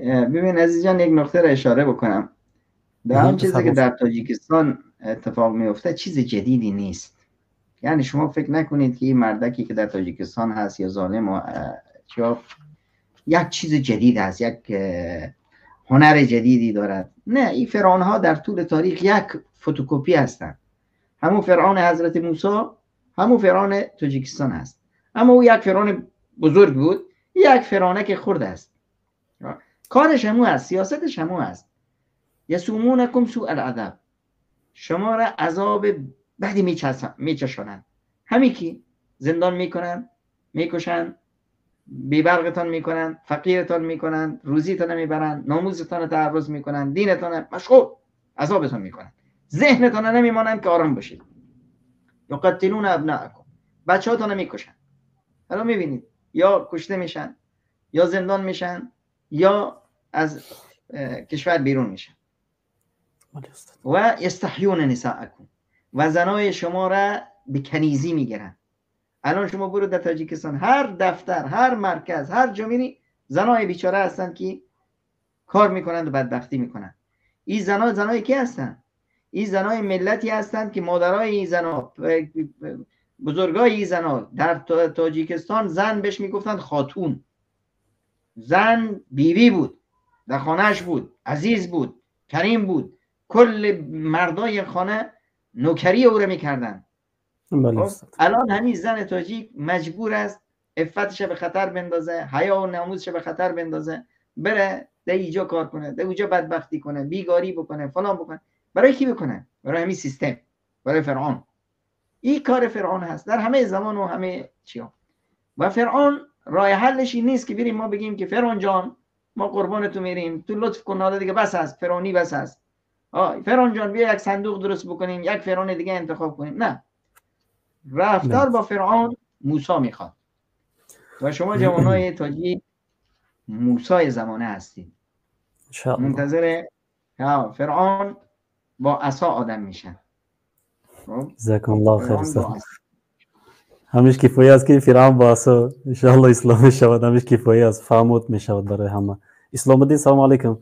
ببین عزیز جان، یک نکته را اشاره بکنم. در آن چیزی که در تاجیکستان اتفاق میفته چیز جدیدی نیست. یعنی شما فکر نکنید که این مردکی که در تاجیکستان هست یا ظالم و یک چیز جدید هست، یک هنر جدیدی دارد. نه، این فرعون ها در طول تاریخ یک فتوکپی هستند. همون فرعون حضرت موسی همون فرعون تاجیکستان هست، اما او یک فرعون بزرگ بود، یک فرعونک خرد است. کارش همون است، سیاستش همون است. یسومونکم سوء العذاب، شما را عذاب بدی میچشانند. همین کی زندان میکنن، میکشن، بیبرقتان میکنن، فقیرتان میکنن، روزیتان میبرن، ناموزتان تعرض میکنن، دینتان مشغول، عذابتان میکنن، ذهنتان نمیمانند که آرام باشید. یقتلون ابناءکم، بچه‌هاتون میکشن. حالا میبینید یا کشته میشن یا زندان میشن یا از کشور بیرون میشن. و یستحیون نساءکم، و زنای شما را به کنیزی میگیرن. الان شما برو در تاجیکستان هر دفتر، هر مرکز، هر جا میری زنای بیچاره هستن که کار میکنند و بدبختی میکنند. این زنای کی هستن؟ این زنای ملتی هستند که مادرای این زنا، بزرگای این زنا در تاجیکستان زن بهش میگفتند خاتون. زن بیوی بود، در خانهش بود، عزیز بود، کریم بود. کل مردای خانه نوکری او را میکردن. الان همین زن تاجیک مجبور است عفتش به خطر بندازه، حیا و ناموسش به خطر بندازه، بره در اینجا کار کنه، در اونجا بدبختی کنه، بیگاری بکنه، فلان بکنه. برای کی بکنه؟ برای همین سیستم، برای فرعون. این کار فرعون هست در همه زمان و همه چیا. و فرعون راه حلش این نیست که بریم ما بگیم که فرعون جان ما قربان تو میریم، تو لطف کن، حالا دیگه بس است، فرعونی بس است. فرعون جان بیا یک صندوق درست بکنیم، یک فرعون دیگه انتخاب کنیم. نه، رفتار با فرعون موسی میخواد. و شما جوانای تاجیک موسی زمانه هستید، منتظر فرعون با عصا آدم میشن. جزاکم الله خیر استاد. همیشه کفایه است که فرعون با عصا ان شاء الله اسلام شود، همیشه کفایه است، فرمود میشود برای همه. اسلام الدین سلام علیکم.